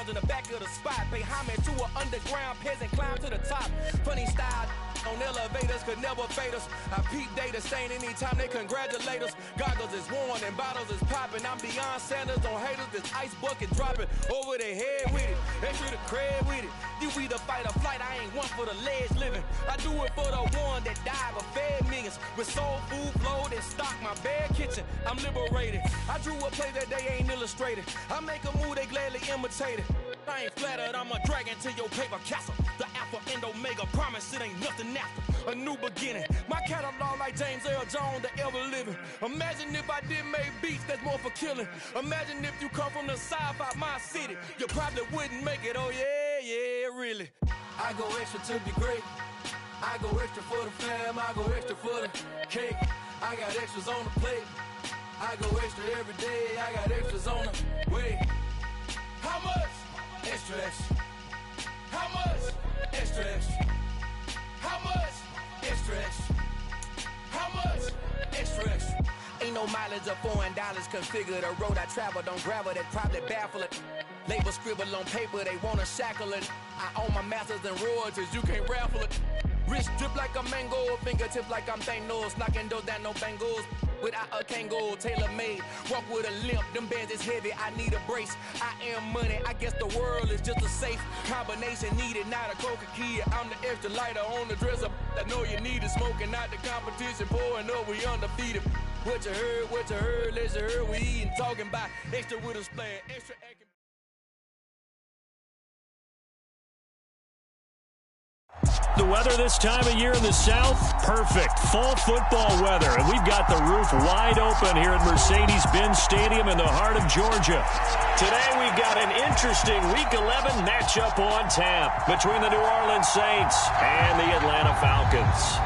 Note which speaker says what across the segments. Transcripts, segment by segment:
Speaker 1: in the back of the spot. Pay homage to an underground peasant, climb to the top. Funny style on elevators could never fade us. I peep data stain anytime they congratulate us. Goggles is worn and bottles is popping. I'm beyond Sanders on haters. This ice bucket dropping over their head with it. Extra the cred with it. You either fight or flight. I ain't one for the ledge living. I do it for the one that died but fed millions. With soul food flowed and stock my bare kitchen. I'm liberated. I drew a play that they ain't illustrated. I make a move they gladly imitate it. I ain't flattered, I'm a dragon to your paper castle. The Alpha and Omega promise it ain't nothing after. A new beginning. My catalog like James Earl Jones, the ever living. Imagine if I did make beats that's more for killing. Imagine if you come from the South out my city. You probably wouldn't make it, oh yeah, really. I go extra to be great. I go extra for the fam, I go extra for the cake. I got extras on the plate. I go extra every day, I got extras on the way. How much? Extra, extra. How much? Extra, extra. How much? Extra, extra. How much? Extra, extra. Ain't no mileage of $4 configure the road I travel. Don't gravel that probably baffle it. Label scribble on paper, they wanna shackle it. I own my masters and royalties, you can't raffle it. Wrist drip like a mango, fingertips like I'm Thanos. Knocking those down, no bangles. Without a Kango, tailor-made. Walk with a limp, them bands is heavy, I need a brace. I am money, I guess the world is just a safe combination needed, not a coca key. I'm the extra lighter on the dresser. I know you need it, smoking out the competition, pouring up, we undefeated. What you heard, let you heard, we eating, talking about extra with a splash, extra acting.
Speaker 2: The weather this time of year in the South, perfect. Fall football weather. And we've got the roof wide open here at Mercedes-Benz Stadium in the heart of Georgia. Today we've got an interesting Week 11 matchup on tap between the New Orleans Saints and the Atlanta Falcons.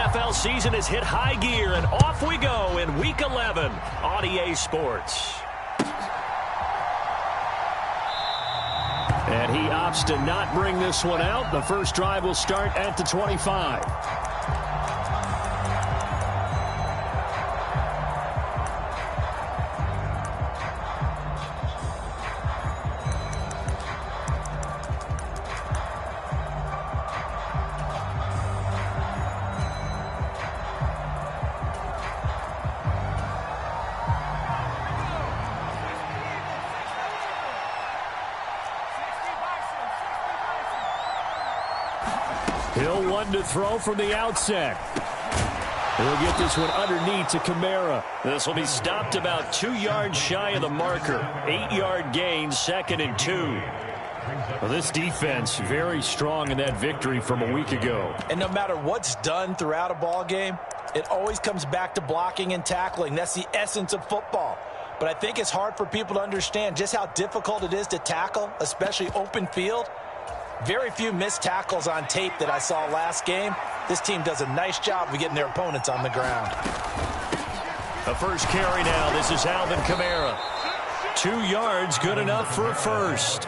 Speaker 2: NFL season has hit high gear, and off we go in Week 11 on EA Sports. And he opts to not bring this one out. The first drive will start at the 25. Hill one to throw from the outset. He'll get this one underneath to Kamara. This will be stopped about 2 yards shy of the marker. 8-yard gain, 2nd and 2. Well, this defense very strong in that victory from a week ago.
Speaker 3: And no matter what's done throughout a ball game, it always comes back to blocking and tackling. That's the essence of football. But I think it's hard for people to understand just how difficult it is to tackle, especially open field. Very few missed tackles on tape that I saw last game. This team does a nice job of getting their opponents on the ground.
Speaker 2: A first carry now. This is Alvin Kamara. 2 yards, good enough for a first.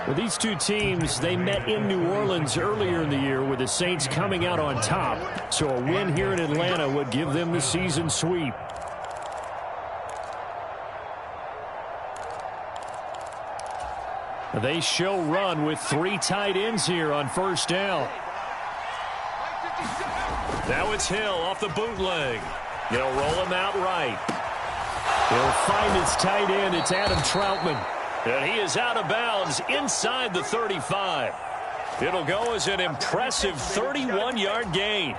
Speaker 2: Well, these two teams, they met in New Orleans earlier in the year with the Saints coming out on top. So a win here in Atlanta would give them the season sweep. They show run with 3 tight ends here on first down. Now it's Hill off the bootleg. They'll roll him out right. He'll find his tight end. It's Adam Troutman. And he is out of bounds inside the 35. It'll go as an impressive 31-yard gain.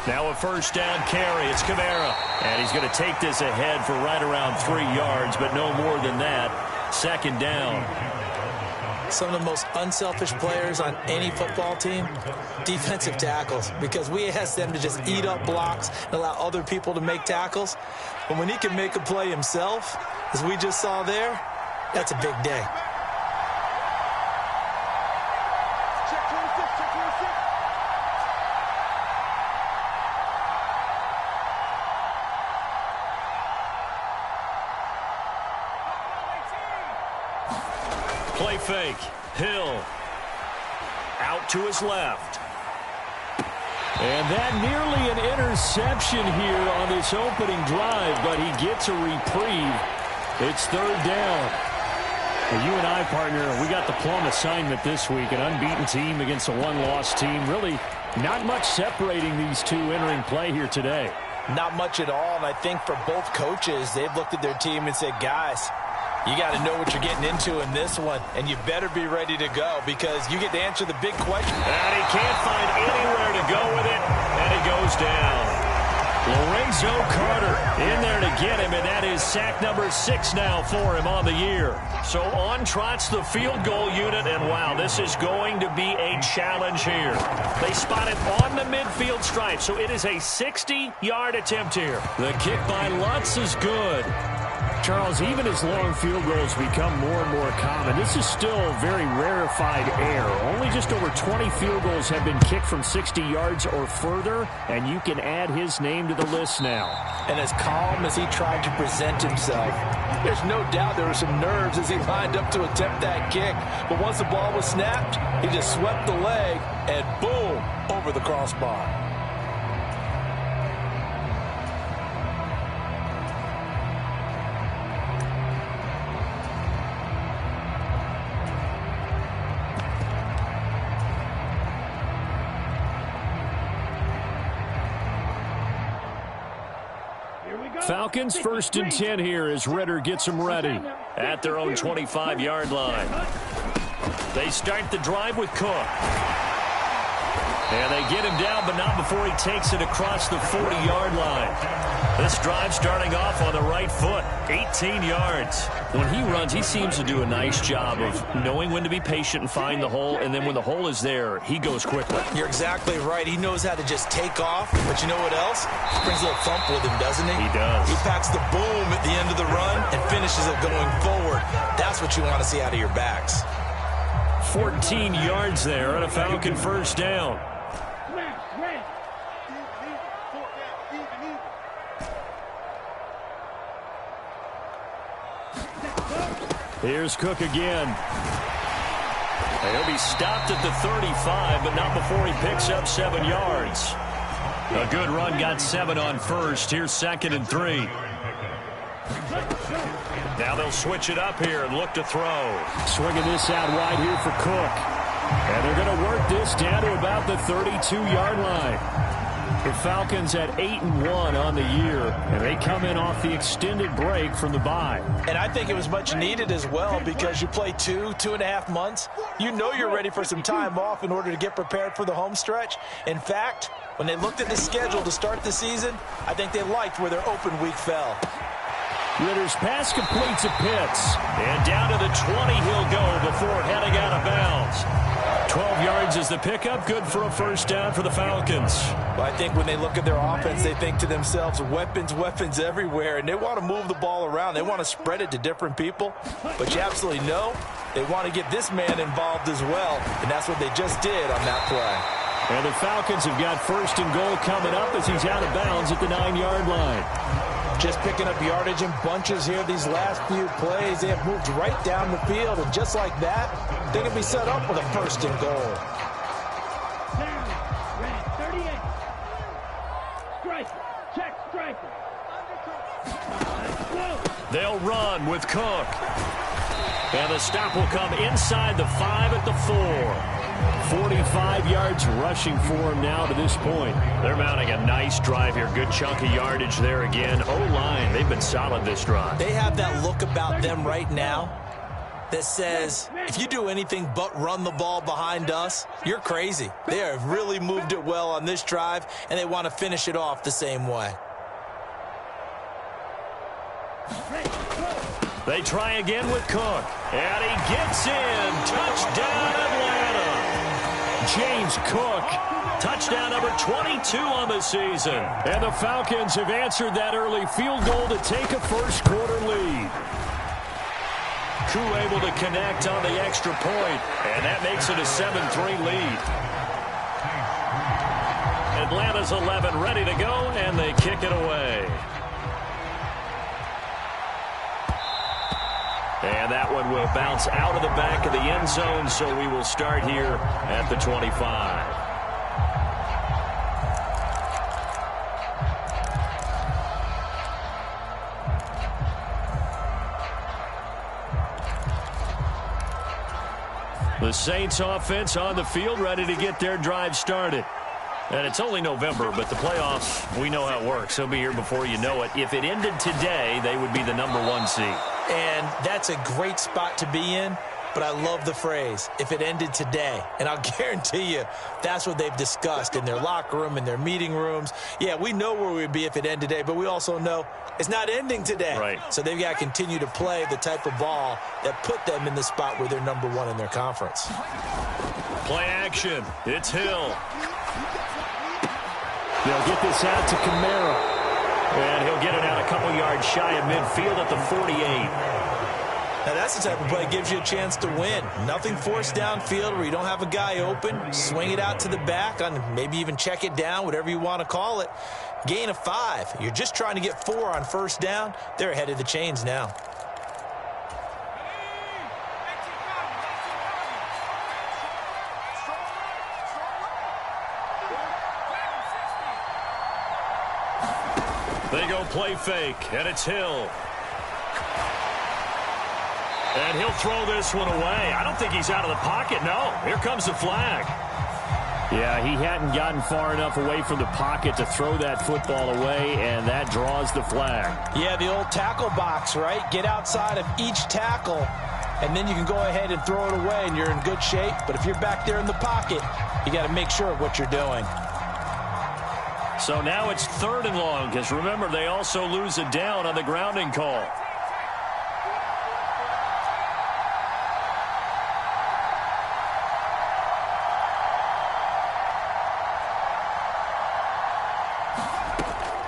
Speaker 2: Now a first down carry. It's Kamara. And he's going to take this ahead for right around 3 yards, but no more than that. 2nd down.
Speaker 3: Some of the most unselfish players on any football team, defensive tackles, because we ask them to just eat up blocks and allow other people to make tackles. But when he can make a play himself, as we just saw there, that's a big day.
Speaker 2: Play fake. Hill. to his left. And that nearly an interception here on this opening drive, but he gets a reprieve. It's third down. Well, you and I, partner, we got the plum assignment this week. An unbeaten team against a one-loss team. Really not much separating these two entering play here today.
Speaker 3: Not much at all, and I think for both coaches, they've looked at their team and said, guys, you got to know what you're getting into in this one, and you better be ready to go because you get to answer the big question.
Speaker 2: And he can't find anywhere to go with it, and it goes down. Lorenzo Carter in there to get him, and that is sack number 6 now for him on the year. So on trots the field goal unit, and wow, this is going to be a challenge here. They spot it on the midfield stripe, so it is a 60-yard attempt here. The kick by Lutz is good. Charles, even as long field goals become more and more common, this is still very rarefied air. Only just over 20 field goals have been kicked from 60 yards or further, and you can add his name to the list now.
Speaker 3: And as calm as he tried to present himself, there's no doubt there were some nerves as he lined up to attempt that kick. But once the ball was snapped, he just swept the leg and boom, over the crossbar.
Speaker 2: Falcons 1st and 10 here as Ritter gets them ready at their own 25-yard line. They start the drive with Cook. And they get him down, but not before he takes it across the 40-yard line. This drive starting off on the right foot, 18 yards. When he runs, he seems to do a nice job of knowing when to be patient and find the hole, and then when the hole is there, he goes quickly.
Speaker 3: You're exactly right. He knows how to just take off, but you know what else? He brings a little thump with him, doesn't he?
Speaker 2: He does.
Speaker 3: He packs the boom at the end of the run and finishes it going forward. That's what you want to see out of your backs.
Speaker 2: 14 yards there on a Falcon first down. Here's Cook again. He'll be stopped at the 35, but not before he picks up 7 yards. A good run, got 7 on first. Here's 2nd and 3. Now they'll switch it up here and look to throw. Swinging this out wide here for Cook. And they're going to work this down to about the 32-yard line. The Falcons at 8-1 on the year, and they come in off the extended break from the bye.
Speaker 3: And I think it was much needed as well because you play 2.5 months. You know you're ready for some time off in order to get prepared for the home stretch. In fact, when they looked at the schedule to start the season, I think they liked where their open week fell.
Speaker 2: Ritter's pass completes to Pitts. And down to the 20 he'll go before heading out of bounds. 12 yards is the pickup. Good for a first down for the Falcons.
Speaker 3: Well, I think when they look at their offense, they think to themselves, weapons everywhere, and they want to move the ball around. They want to spread it to different people. But you absolutely know they want to get this man involved as well, and that's what they just did on that play.
Speaker 2: And the Falcons have got 1st and goal coming up as he's out of bounds at the 9-yard line.
Speaker 3: Just picking up yardage in bunches here these last few plays. They have moved right down the field, and just like that, they can be set up with a 1st and goal.
Speaker 2: They'll run with Cook. And the stop will come inside the 5 at the 4. 45 yards rushing for him now to this point. They're mounting a nice drive here. Good chunk of yardage there again. O-line, they've been solid this drive.
Speaker 3: They have that look about them right now that says, if you do anything but run the ball behind us, you're crazy. They have really moved it well on this drive, and they want to finish it off the same way.
Speaker 2: They try again with Cook. And he gets in. Touchdown, Atlanta. James Cook, touchdown number 22 on the season. And the Falcons have answered that early field goal to take a first-quarter lead. Koo able to connect on the extra point, and that makes it a 7-3 lead. Atlanta's 11 ready to go, and they kick it away. And that one will bounce out of the back of the end zone, so we will start here at the 25. The Saints offense on the field, ready to get their drive started. And it's only November, but the playoffs, we know how it works. They'll be here before you know it. If it ended today, they would be the #1 seed.
Speaker 3: And that's a great spot to be in, but I love the phrase, if it ended today. And I'll guarantee you that's what they've discussed in their locker room, in their meeting rooms. Yeah, we know where we'd be if it ended today, but we also know it's not ending today.
Speaker 2: Right.
Speaker 3: So they've got to continue to play the type of ball that put them in the spot where they're #1 in their conference.
Speaker 2: Play action. It's Hill.
Speaker 4: They'll get this out to Kamara.
Speaker 2: And he'll get it out a couple yards shy of midfield at the 48.
Speaker 3: Now, that's the type of play that gives you a chance to win. Nothing forced downfield where you don't have a guy open. Swing it out to the back, on maybe even check it down, whatever you want to call it. Gain of 5. You're just trying to get 4 on first down. They're ahead of the chains now.
Speaker 2: They go play fake, and it's Hill. And he'll throw this one away. I don't think he's out of the pocket. No, here comes the flag.
Speaker 4: Yeah, he hadn't gotten far enough away from the pocket to throw that football away, and that draws the flag.
Speaker 3: Yeah, the old tackle box, right? Get outside of each tackle, and then you can go ahead and throw it away, and you're in good shape. But if you're back there in the pocket, you got to make sure of what you're doing.
Speaker 2: So now it's 3rd and long, because remember, they also lose a down on the grounding call.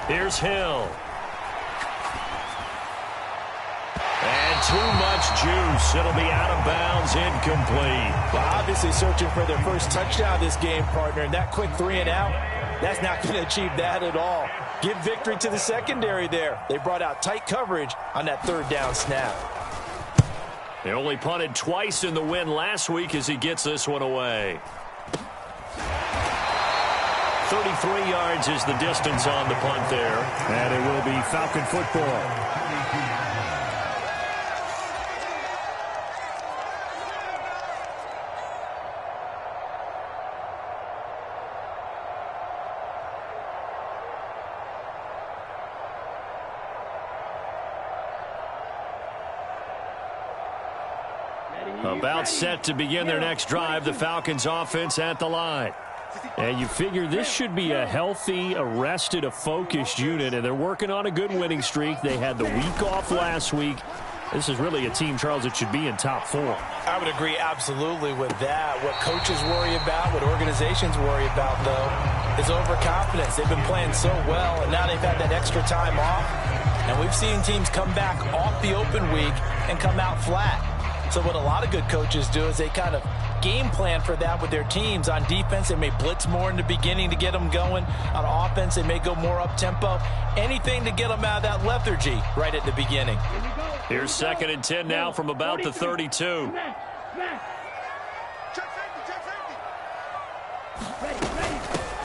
Speaker 2: Here's Hill. And too much juice. It'll be out of bounds, incomplete.
Speaker 3: Well, obviously searching for their first touchdown this game, partner. And that quick 3 and out, that's not going to achieve that at all. Give victory to the secondary there. They brought out tight coverage on that 3rd down snap.
Speaker 2: They only punted twice in the win last week as he gets this one away. 33 yards is the distance on the punt there.
Speaker 4: And it will be Falcon football.
Speaker 2: About set to begin their next drive, the Falcons offense at the line.
Speaker 4: And you figure this should be a healthy, a rested, a focused unit, and they're working on a good winning streak. They had the week off last week. This is really a team, Charles, that should be in top 4.
Speaker 3: I would agree absolutely with that. What coaches worry about, what organizations worry about, though, is overconfidence. They've been playing so well, and now they've had that extra time off. And we've seen teams come back off the open week and come out flat. So what a lot of good coaches do is they kind of game plan for that with their teams. On defense, they may blitz more in the beginning to get them going. On offense, they may go more up-tempo. Anything to get them out of that lethargy right at the beginning.
Speaker 2: Here's 2nd and 10 now from about the 32.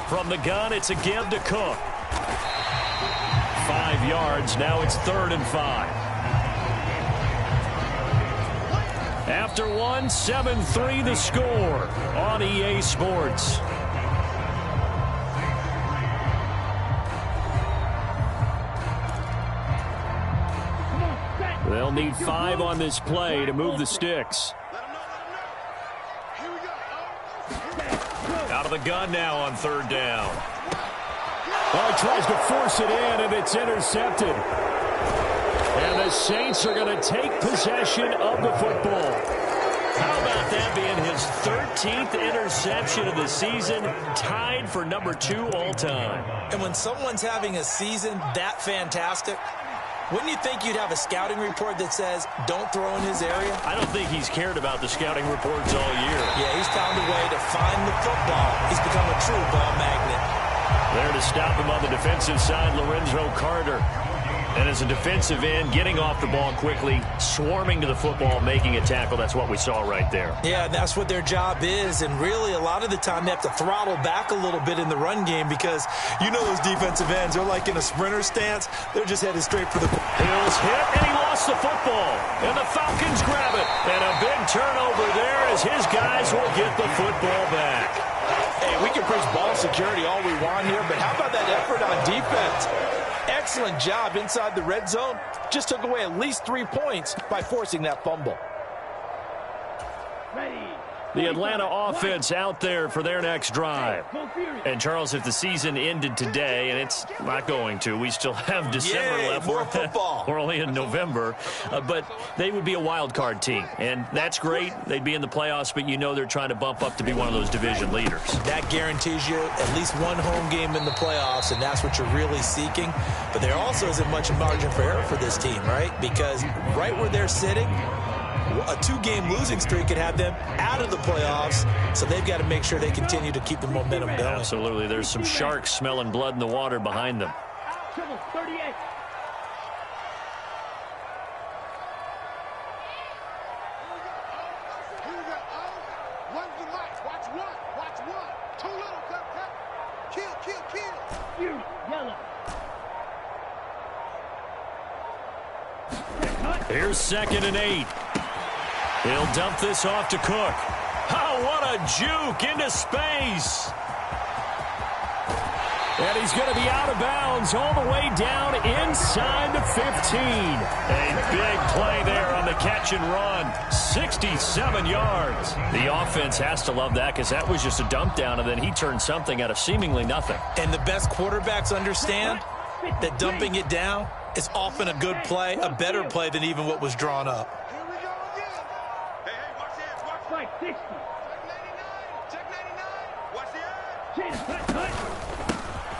Speaker 2: From the gun, it's a give to Cook. 5 yards. Now it's 3rd and 5. After 1, 7-3 the score on EA Sports. They'll need 5 on this play to move the sticks. Out of the gun now on 3rd down.
Speaker 4: Oh, he tries to force it in, and it's intercepted.
Speaker 2: And the Saints are going to take possession of the football. How about that being his 13th interception of the season, tied for #2 all-time.
Speaker 3: And when someone's having a season that fantastic, wouldn't you think you'd have a scouting report that says, don't throw in his area?
Speaker 2: I don't think he's cared about the scouting reports all year.
Speaker 3: Yeah, he's found a way to find the football. He's become a true ball magnet.
Speaker 2: There to stop him on the defensive side, Lorenzo Carter. And as a defensive end, getting off the ball quickly, swarming to the football, making a tackle, that's what we saw right there.
Speaker 3: Yeah, that's what their job is. And really, a lot of the time, they have to throttle back a little bit in the run game because you know those defensive ends, they're like in a sprinter stance. They're just headed straight for the...
Speaker 2: Hill's hit, and he lost the football. And the Falcons grab it. And a big turnover there as his guys will get the football back.
Speaker 3: Hey, we can preach ball security all we want here, but how about that effort on defense? Excellent job inside the red zone. Just took away at least 3 points by forcing that fumble.
Speaker 2: The Atlanta offense out there for their next drive. And, Charles, if the season ended today, and it's not going to, we still have December left.
Speaker 3: More football.
Speaker 2: We're only in November. But they would be a wild card team. And that's great. They'd be in the playoffs, but you know they're trying to bump up to be one of those division leaders. That
Speaker 3: guarantees you at least one home game in the playoffs, and that's what you're really seeking. But there also isn't much margin for error for this team, right? Because right where they're sitting, a 2-game losing streak could have them out of the playoffs, so they've got to make sure they continue to keep the momentum going.
Speaker 2: Absolutely. There's some sharks smelling blood in the water behind them. Here's 2nd and 8. He'll dump this off to Cook. Oh, what a juke into space. And he's going to be out of bounds all the way down inside the 15. A big play there on the catch and run. 67 yards. The offense has to love that because that was just a dump down, and then he turned something out of seemingly nothing.
Speaker 3: And the best quarterbacks understand that dumping it down is often a good play, a better play than even what was drawn up.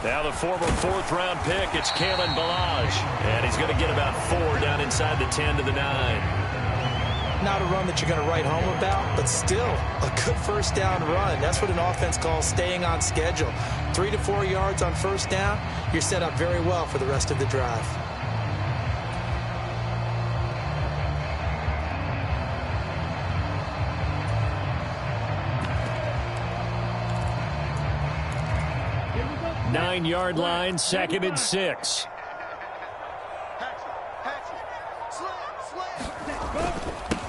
Speaker 2: Now the former 4th-round pick, it's Kalen Ballage. And he's going to get about 4 down inside the 10 to the 9.
Speaker 3: Not a run that you're going to write home about, but still a good first down run. That's what an offense calls staying on schedule. 3 to 4 yards on first down, you're set up very well for the rest of the drive.
Speaker 2: Nine-yard line, 2nd and 6.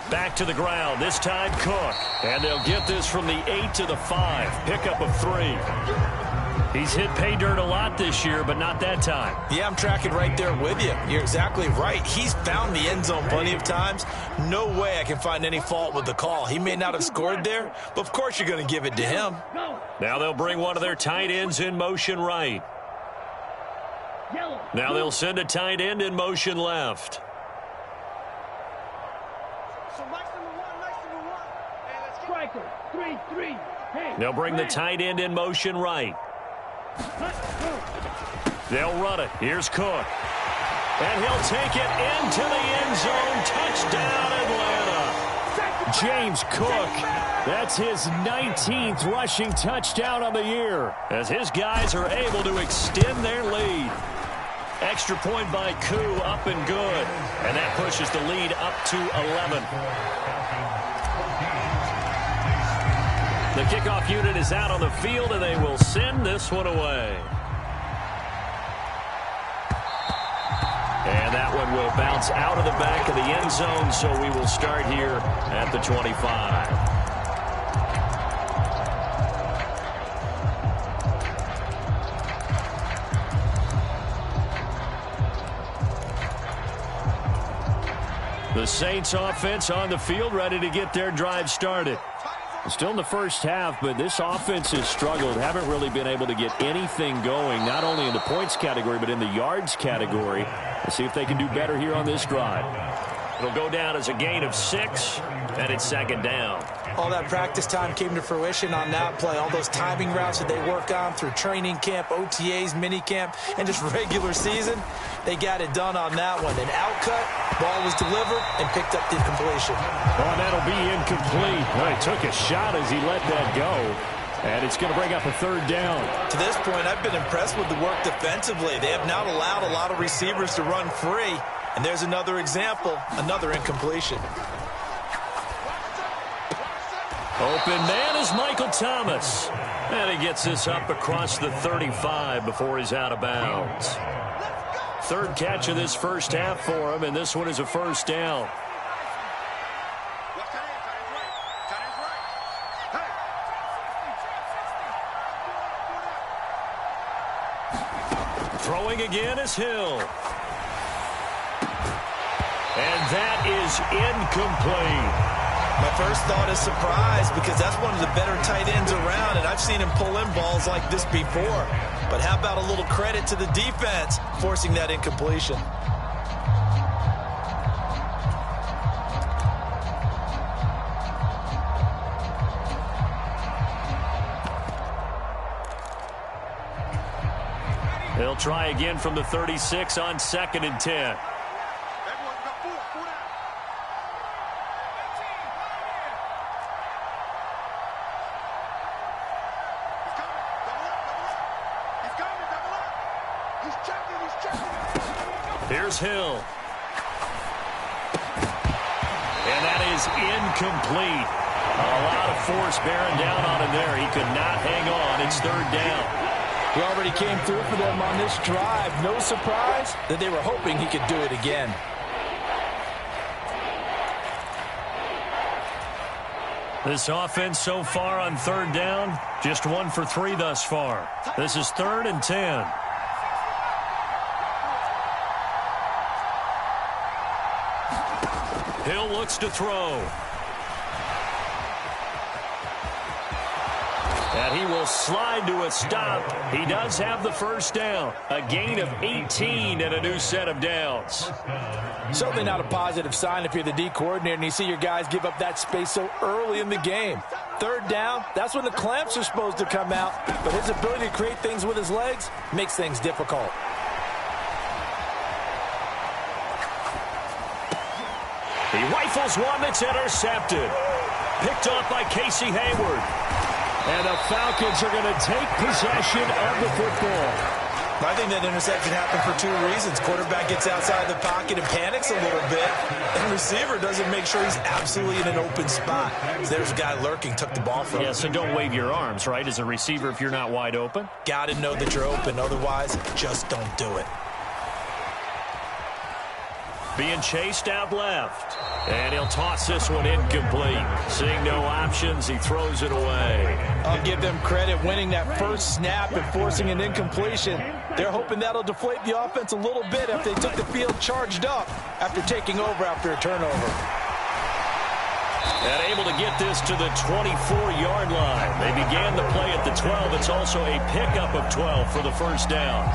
Speaker 2: Back to the ground, this time Cook. And they'll get this from the 8 to the 5. Pickup of 3. He's hit pay dirt a lot this year, but not that time.
Speaker 3: Yeah, I'm tracking right there with you. You're exactly right. He's found the end zone plenty of times. No way I can find any fault with the call. He may not have scored there, but of course you're going to give it to him.
Speaker 2: Now they'll bring one of their tight ends in motion right. Now they'll send a tight end in motion left. They'll bring the tight end in motion right. They'll run it. Here's Cook. And he'll take it into the end zone. Touchdown, Atlanta. James Cook. That's his 19th rushing touchdown on the year, as his guys are able to extend their lead. Extra point by Koo, up and good. And that pushes the lead up to 11. The kickoff unit is out on the field, and they will send this one away. And that one will bounce out of the back of the end zone, so we will start here at the 25. The Saints offense on the field, ready to get their drive started. Still in the first half, but this offense has struggled. Haven't really been able to get anything going, not only in the points category, but in the yards category. Let's see if they can do better here on this drive. It'll go down as a gain of 6, and it's 2nd down.
Speaker 3: All that practice time came to fruition on that play. All those timing routes that they work on through training camp, OTAs, minicamp, and just regular season, they got it done on that one. An outcut, ball was delivered, and picked up the completion.
Speaker 2: Oh, that'll be incomplete. Well, he took a shot as he let that go.
Speaker 4: And it's going to bring up a third down.
Speaker 3: To this point, I've been impressed with the work defensively. They have not allowed a lot of receivers to run free. And there's another example, another incompletion.
Speaker 4: Open man is Michael Thomas. And he gets this up across the 35 before he's out of bounds. Third catch of this first half for him, and this one is a first down. Throwing again is Hill. And that is incomplete.
Speaker 3: My first thought is surprise because that's one of the better tight ends around, and I've seen him pull in balls like this before. But how about a little credit to the defense forcing that incompletion?
Speaker 4: They'll try again from the 36 on 2nd and 10. Here's Hill. And that is incomplete. A lot of force bearing down on him there. He could not hang on. It's third down.
Speaker 3: He already came through for them on this drive. No surprise that they were hoping he could do it again.
Speaker 4: This offense so far on third down, just 1 for 3 thus far. This is 3rd and 10. Hill looks to throw. And he will slide to a stop. He does have the first down. A gain of 18 and a new set of downs.
Speaker 3: Certainly not a positive sign if you're the D coordinator and you see your guys give up that space so early in the game. Third down, that's when the clamps are supposed to come out. But his ability to create things with his legs makes things difficult.
Speaker 4: He rifles one that's intercepted. Picked off by Casey Hayward. And the Falcons are going to take possession of the football.
Speaker 3: I think that interception happened for 2 reasons. Quarterback gets outside the pocket and panics a little bit. And receiver doesn't make sure he's absolutely in an open spot. So there's a guy lurking, took the ball from him.
Speaker 4: Yeah, so don't wave your arms, right, as a receiver if you're not wide open.
Speaker 3: Got to know that you're open. Otherwise, just don't do it.
Speaker 4: Being chased out left. And he'll toss this one incomplete. Seeing no options, he throws it away.
Speaker 3: I'll give them credit winning that first snap and forcing an incompletion. They're hoping that'll deflate the offense a little bit if they took the field charged up after taking over after a turnover.
Speaker 4: And able to get this to the 24-yard line. They began the play at the 12. It's also a pickup of 12 for the first down.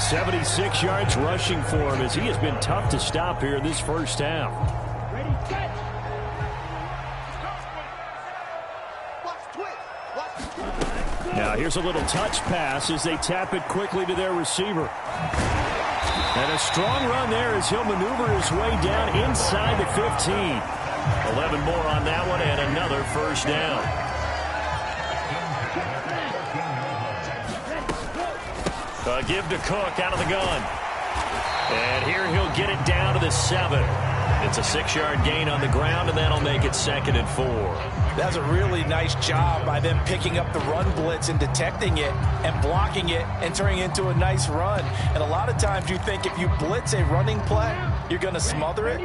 Speaker 4: 76 yards rushing for him as he has been tough to stop here in this first half. Now here's a little touch pass as they tap it quickly to their receiver. And a strong run there as he'll maneuver his way down inside the 15. 11 more on that one and another first down. Give to Cook out of the gun. And here he'll get it down to the 7. It's a 6-yard gain on the ground, and that'll make it 2nd and 4.
Speaker 3: That's a really nice job by them picking up the run blitz and detecting it and blocking it and turning it into a nice run. And a lot of times you think if you blitz a running play, you're going to smother it.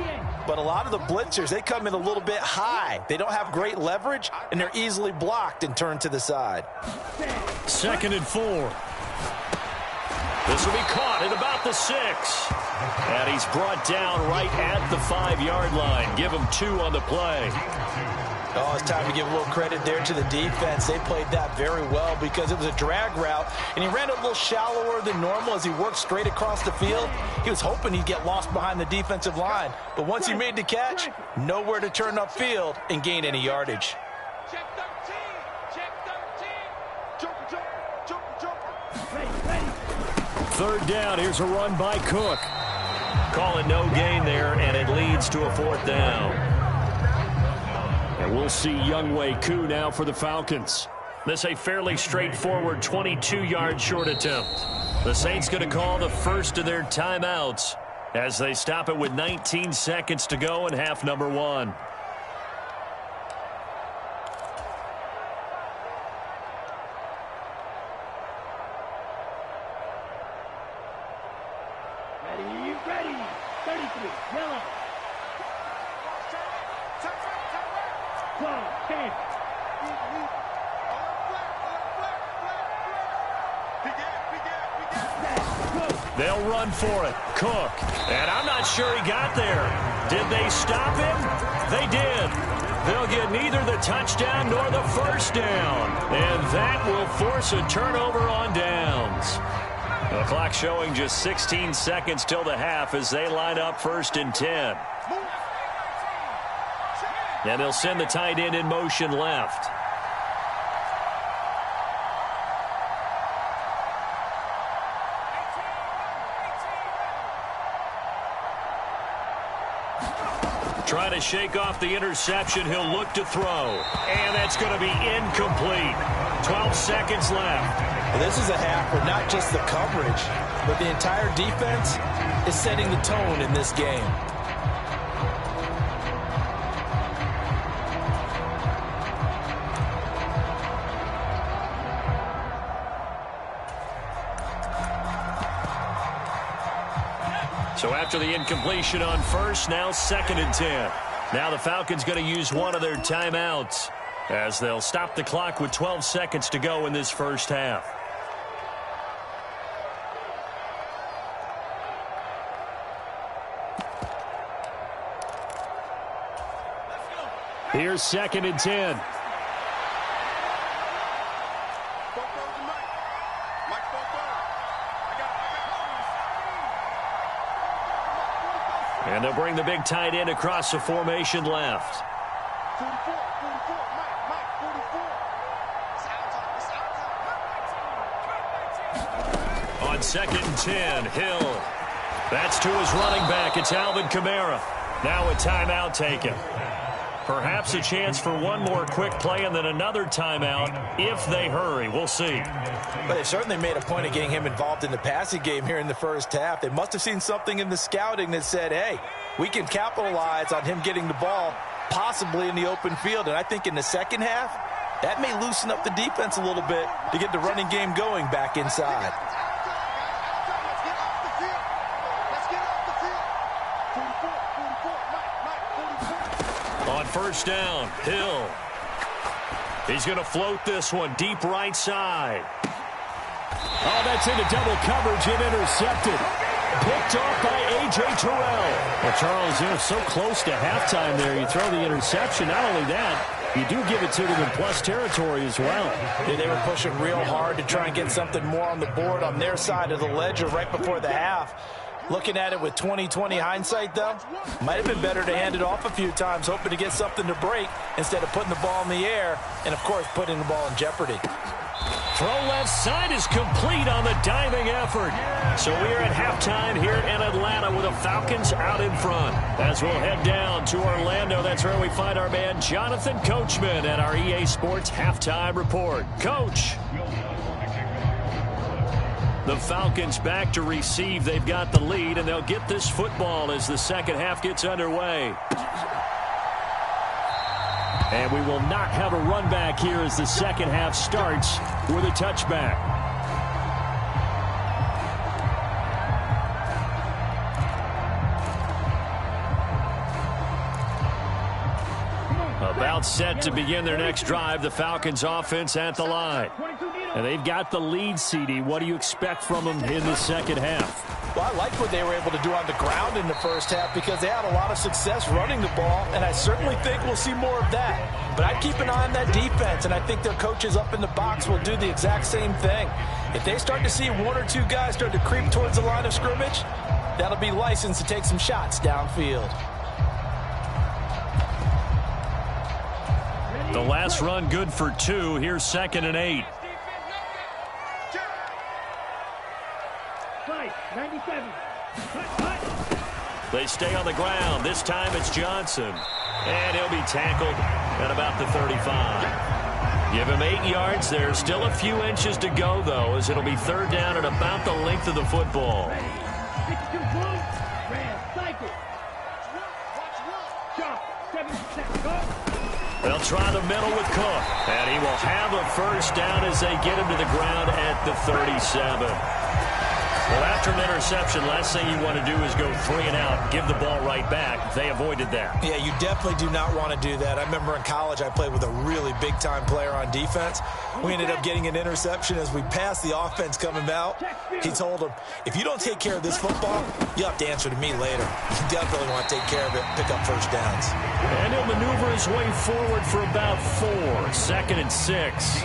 Speaker 3: But a lot of the blitzers, they come in a little bit high. They don't have great leverage, and they're easily blocked and turned to the side.
Speaker 4: 2nd and 4. This will be caught at about the 6. And he's brought down right at the 5-yard line. Give him 2 on the play.
Speaker 3: Oh, it's time to give a little credit there to the defense. They played that very well because it was a drag route, and he ran a little shallower than normal as he worked straight across the field. He was hoping he'd get lost behind the defensive line. But once he made the catch, nowhere to turn upfield and gain any yardage.
Speaker 1: Check 13. Check 13. Jumper.
Speaker 4: Third down. Here's a run by Cook. Call it no gain there, and it leads to a 4th down. And we'll see Younghoe Koo now for the Falcons.
Speaker 2: This a fairly straightforward 22-yard short attempt. The Saints going to call the first of their timeouts as they stop it with 19 seconds to go in half number 1.
Speaker 5: Ready. 33, yellow. 12, 10.
Speaker 2: They'll run for it. Cook. And I'm not sure he got there. Did they stop him? They did. They'll get neither the touchdown nor the first down. And that will force a turnover on downs. The clock showing just 16 seconds till the half as they line up 1st and 10. And they'll send the tight end in motion left. Trying to shake off the interception. He'll look to throw. And that's going to be incomplete. 12 seconds left.
Speaker 3: Well, this is a half where not just the coverage, but the entire defense is setting the tone in this game.
Speaker 2: So after the incompletion on first, now 2nd and 10. Now the Falcons going to use one of their timeouts as they'll stop the clock with 12 seconds to go in this first half. Here's 2nd and 10. And they'll bring the big tight end across the formation left.
Speaker 5: 44, Mike, 44.
Speaker 2: On 2nd and 10, Hill. That's to his running back. It's Alvin Kamara. Now a timeout taken. Perhaps a chance for one more quick play and then another timeout if they hurry. We'll see.
Speaker 3: But they certainly made a point of getting him involved in the passing game here in the first half. They must have seen something in the scouting that said, hey, we can capitalize on him getting the ball possibly in the open field. And I think in the second half, that may loosen up the defense a little bit to get the running game going back inside.
Speaker 2: On first down, Hill. He's going to float this one deep right side.
Speaker 4: Oh, that's into double coverage and intercepted. Picked off by A.J. Terrell.
Speaker 2: Well, Charles, you're so close to halftime there. You throw the interception. Not only that, you do give it to them in plus territory as well.
Speaker 3: Yeah, they were pushing real hard to try and get something more on the board on their side of the ledger right before the half. Looking at it with 20/20 hindsight, though, might have been better to hand it off a few times, hoping to get something to break instead of putting the ball in the air and, of course, putting the ball in jeopardy.
Speaker 2: Throw left side is complete on the diving effort. So we are at halftime here in Atlanta with the Falcons out in front. As we'll head down to Orlando, that's where we find our man Jonathan Coachman at our EA Sports Halftime Report. Coach. The Falcons back to receive. They've got the lead, and they'll get this football as the second half gets underway. And we will not have a run back here as the second half starts with a touchback. About set to begin their next drive, the Falcons offense at the line. And they've got the lead, CD. What do you expect from them in the second half?
Speaker 3: Well, I like what they were able to do on the ground in the first half because they had a lot of success running the ball, and I certainly think we'll see more of that. But I'd keep an eye on that defense, and I think their coaches up in the box will do the exact same thing. If they start to see one or two guys start to creep towards the line of scrimmage, that'll be licensed to take some shots downfield.
Speaker 2: The last run good for 2. Here's 2nd and 8.
Speaker 5: 97.
Speaker 2: They stay on the ground. This time it's Johnson. And he'll be tackled at about the 35. Give him 8 yards. There's still a few inches to go, though, as it'll be third down at about the length of the football. They'll try the middle with Cook, and he will have a first down as they get him to the ground at the 37. Well, after an interception, last thing you want to do is go 3 and out, give the ball right back. They avoided that.
Speaker 3: Yeah, you definitely do not want to do that. I remember in college I played with a really big-time player on defense. We ended up getting an interception as we passed the offense coming out. He told him, if you don't take care of this football, you'll have to answer to me later. You definitely want to take care of it, pick up first downs.
Speaker 2: And he'll maneuver his way forward for about 4, 2nd and 6.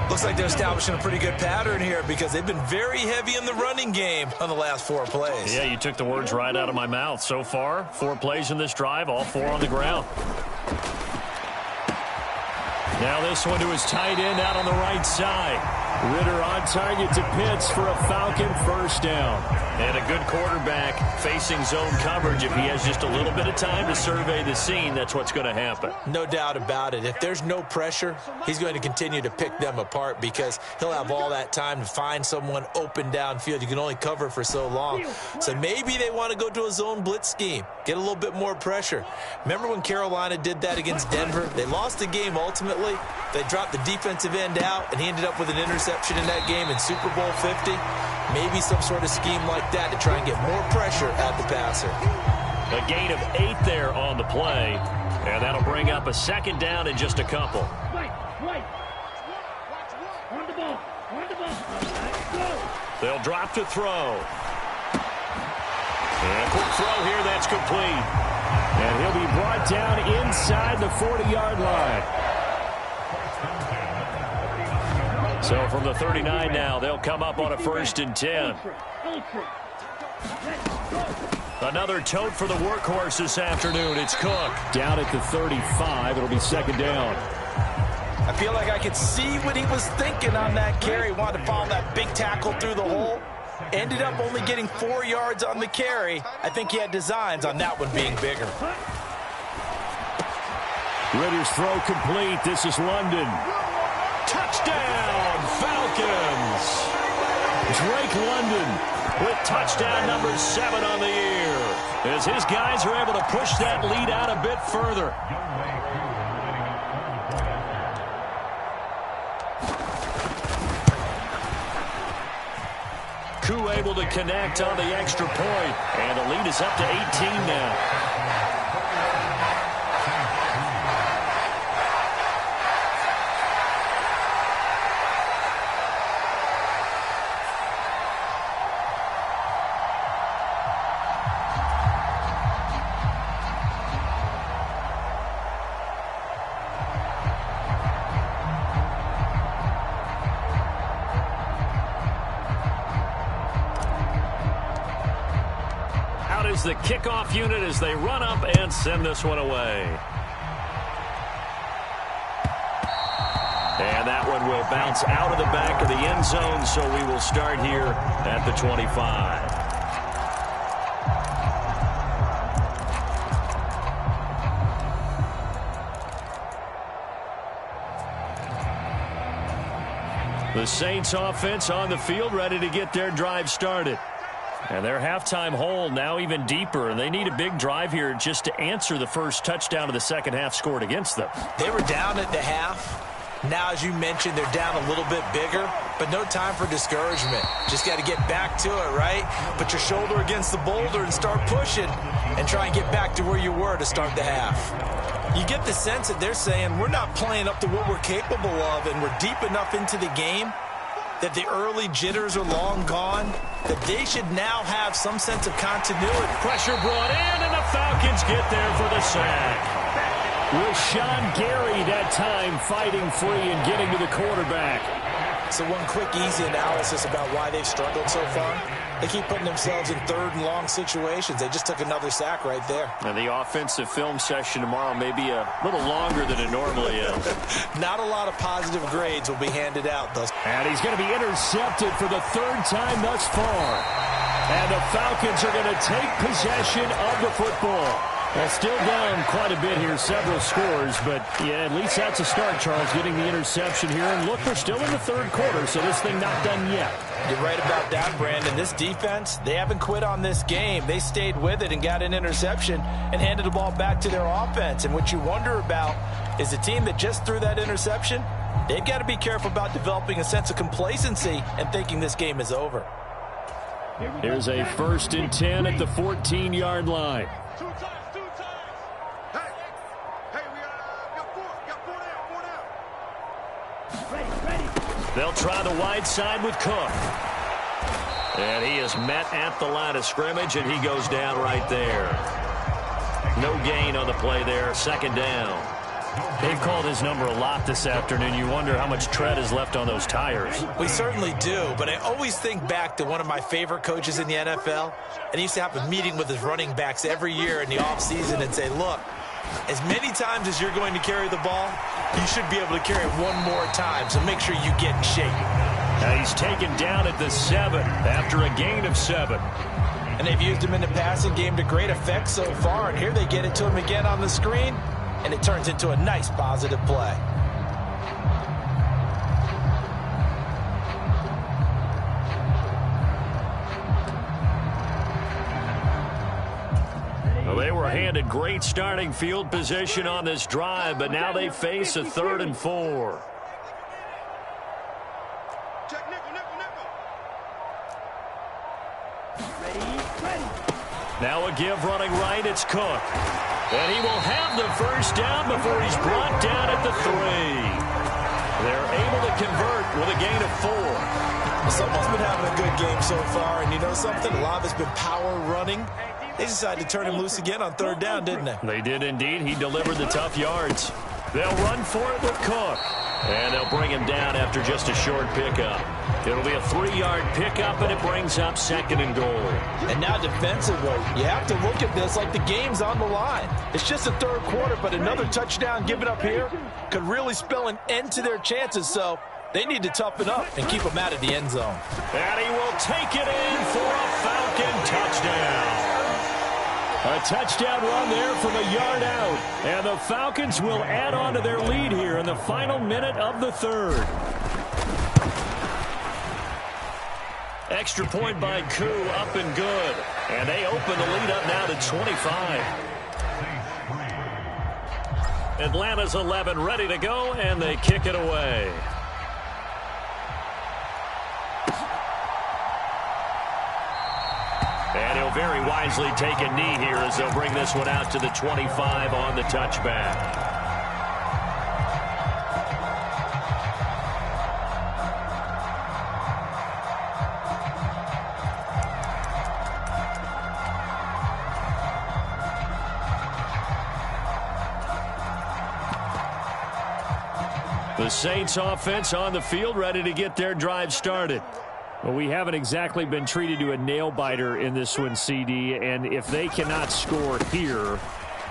Speaker 3: Looks like they're establishing a pretty good pattern here because they've been very heavy in the running game on the last 4 plays.
Speaker 2: Yeah, you took the words right out of my mouth. So far, 4 plays in this drive, all 4 on the ground. Now this one to his tight end out on the right side. Ritter on target to Pitts for a Falcon first down. And a good quarterback facing zone coverage. If he has just a little bit of time to survey the scene, that's what's going to happen.
Speaker 3: No doubt about it. If there's no pressure, he's going to continue to pick them apart because he'll have all that time to find someone open downfield. You can only cover for so long. So maybe they want to go to a zone blitz scheme, get a little bit more pressure. Remember when Carolina did that against Denver? They lost the game ultimately. They dropped the defensive end out, and he ended up with an interception in that game in Super Bowl 50. Maybe some sort of scheme like that to try and get more pressure at the passer.
Speaker 2: A gain of 8 there on the play, and that'll bring up a 2nd down in just a couple. They'll drop to throw. And a quick throw here, that's complete.
Speaker 4: And he'll be brought down inside the 40-yard line.
Speaker 2: So from the 39 now, they'll come up on a 1st and 10. Another tote for the workhorse this afternoon. It's Cook.
Speaker 4: Down at the 35. It'll be 2nd down.
Speaker 3: I feel like I could see what he was thinking on that carry. Wanted to follow that big tackle through the hole. Ended up only getting 4 yards on the carry. I think he had designs on that one being bigger.
Speaker 4: Ritter's throw complete. This is London.
Speaker 2: Touchdown, Falcons!
Speaker 4: Drake London
Speaker 2: with touchdown number 7 on the year, as his guys are able to push that lead out a bit further. Koo able to connect on the extra point, and the lead is up to 18 now. The kickoff unit as they run up and send this one away. And that one will bounce out of the back of the end zone, so we will start here at the 25. The Saints offense on the field, ready to get their drive started. And their halftime hole now even deeper, and they need a big drive here just to answer the first touchdown of the second half scored against them.
Speaker 3: They were down at the half. Now, as you mentioned, they're down a little bit bigger, but no time for discouragement. Just got to get back to it, right? Put your shoulder against the boulder and start pushing and try and get back to where you were to start the half. You get the sense that they're saying we're not playing up to what we're capable of, and we're deep enough into the game that the early jitters are long gone, that they should now have some sense of continuity.
Speaker 2: Pressure brought in, and the Falcons get there for the sack.
Speaker 4: Rashawn Gary that time fighting free and getting to the quarterback.
Speaker 3: So one quick, easy analysis about why they've struggled so far. They keep putting themselves in 3rd and long situations. They just took another sack right there.
Speaker 2: And the offensive film session tomorrow may be a little longer than it normally is.
Speaker 3: Not a lot of positive grades will be handed out, though.
Speaker 4: And he's going to be intercepted for the 3rd time thus far. And the Falcons are going to take possession of the football. Well, still down quite a bit here, several scores, but yeah, at least that's a start, Charles, getting the interception here. And look, we're still in the third quarter, so this thing not done yet.
Speaker 3: You're right about that, Brandon. This defense, they haven't quit on this game. They stayed with it and got an interception and handed the ball back to their offense. And what you wonder about is the team that just threw that interception, they've got to be careful about developing a sense of complacency and thinking this game is over.
Speaker 4: Here's a 1st and 10 at the 14-yard line.
Speaker 2: They'll try the wide side with Cook. And he is met at the line of scrimmage, and he goes down right there. No gain on the play there. 2nd down.
Speaker 4: They've called his number a lot this afternoon. You wonder how much tread is left on those tires.
Speaker 3: We certainly do, but I always think back to one of my favorite coaches in the NFL, and he used to have a meeting with his running backs every year in the offseason and say, look, as many times as you're going to carry the ball, you should be able to carry it one more time, so make sure you get in shape.
Speaker 2: Now he's taken down at the 7 after a gain of 7.
Speaker 3: And they've used him in the passing game to great effect so far, and here they get it to him again on the screen, and it turns into a nice positive play.
Speaker 2: Well, they were handed great starting field position on this drive, but now they face a 3rd and 4. Now a give running right, it's Cook. And he will have the 1st down before he's brought down at the 3. They're able to convert with a gain of 4.
Speaker 3: Someone's been having a good game so far, and you know something? A lot of it's been power running. They decided to turn him loose again on 3rd down, didn't they?
Speaker 2: They did indeed. He delivered the tough yards. They'll run for it with Cook. And they'll bring him down after just a short pickup. It'll be a 3-yard pickup, and it brings up 2nd and goal.
Speaker 3: And now defensively, you have to look at this like the game's on the line. It's just the 3rd quarter, but another touchdown given up here could really spell an end to their chances. So they need to toughen up and keep them out of the end zone.
Speaker 2: And he will take it in for a Falcon touchdown.
Speaker 4: A touchdown run there from a yard out. And the Falcons will add on to their lead here in the final minute of the 3rd.
Speaker 2: Extra point by Koo, up and good. And they open the lead up now to 25. Atlanta's 11 ready to go, and they kick it away. And he'll very wisely take a knee here as they'll bring this one out to the 25 on the touchback. The Saints offense on the field ready to get their drive started.
Speaker 4: Well, we haven't exactly been treated to a nail-biter in this one, CD, and if they cannot score here,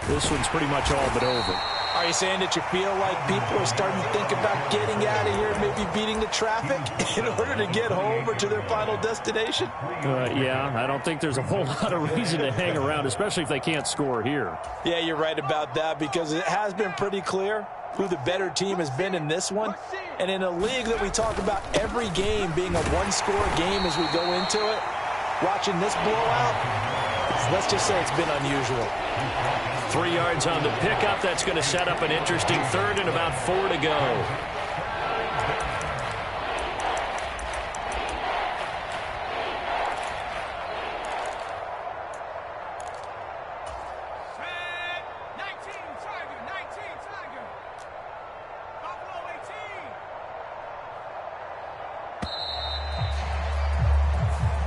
Speaker 4: this one's pretty much all but over.
Speaker 3: Are you saying that you feel like people are starting to think about getting out of here, maybe beating the traffic in order to get home or to their final destination?
Speaker 4: Yeah, I don't think there's a whole lot of reason to hang around, especially if they can't score here.
Speaker 3: Yeah, you're right about that, because it has been pretty clear who the better team has been in this one. And in a league that we talk about every game being a one-score game as we go into it, watching this blowout, let's just say it's been unusual.
Speaker 2: 3 yards on the pickup. That's going to set up an interesting 3rd and about 4 to go.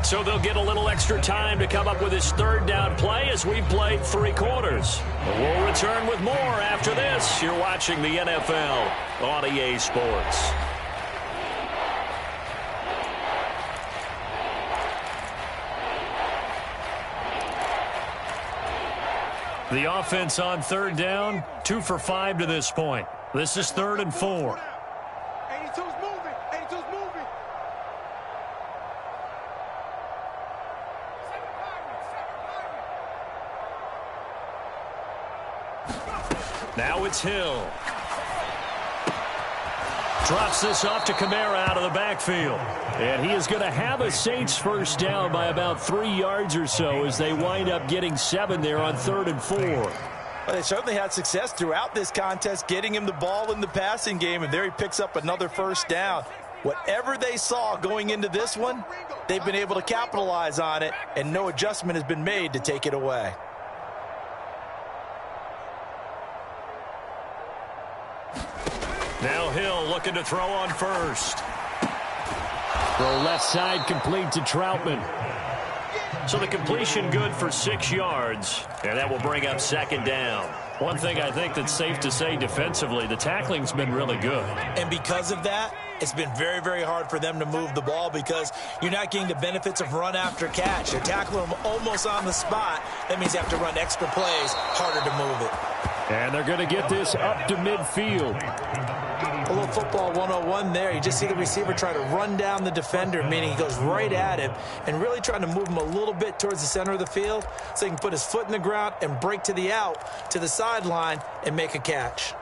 Speaker 2: So they'll get a little extra time to come up with his 3rd down play as we played 3 quarters. We'll return with more after this. You're watching the NFL on EA Sports. The offense on 3rd down, 2 for 5 to this point. This is 3rd and 4.
Speaker 5: 82's moving. 82's moving.
Speaker 2: Now it's Hill. Drops this off to Kamara out of the backfield. And he is going to have a Saints first down by about 3 yards or so as they wind up getting 7 there on 3rd and 4.
Speaker 3: Well, they certainly had success throughout this contest, getting him the ball in the passing game, and there he picks up another first down. Whatever they saw going into this one, they've been able to capitalize on it, and no adjustment has been made to take it away.
Speaker 2: Now Hill looking to throw on first. Throw left side complete to Troutman. So the completion good for 6 yards, and that will bring up 2nd down. One thing I think that's safe to say defensively, the tackling's been really good.
Speaker 3: And because of that, it's been very, very hard for them to move the ball because you're not getting the benefits of run after catch. They're tackling them almost on the spot. That means you have to run extra plays, harder to move it.
Speaker 4: And they're going to get this up to midfield.
Speaker 3: A little football 101 there. You just see the receiver try to run down the defender, meaning he goes right at him and really trying to move him a little bit towards the center of the field so he can put his foot in the ground and break to the out, to the sideline, and make a catch.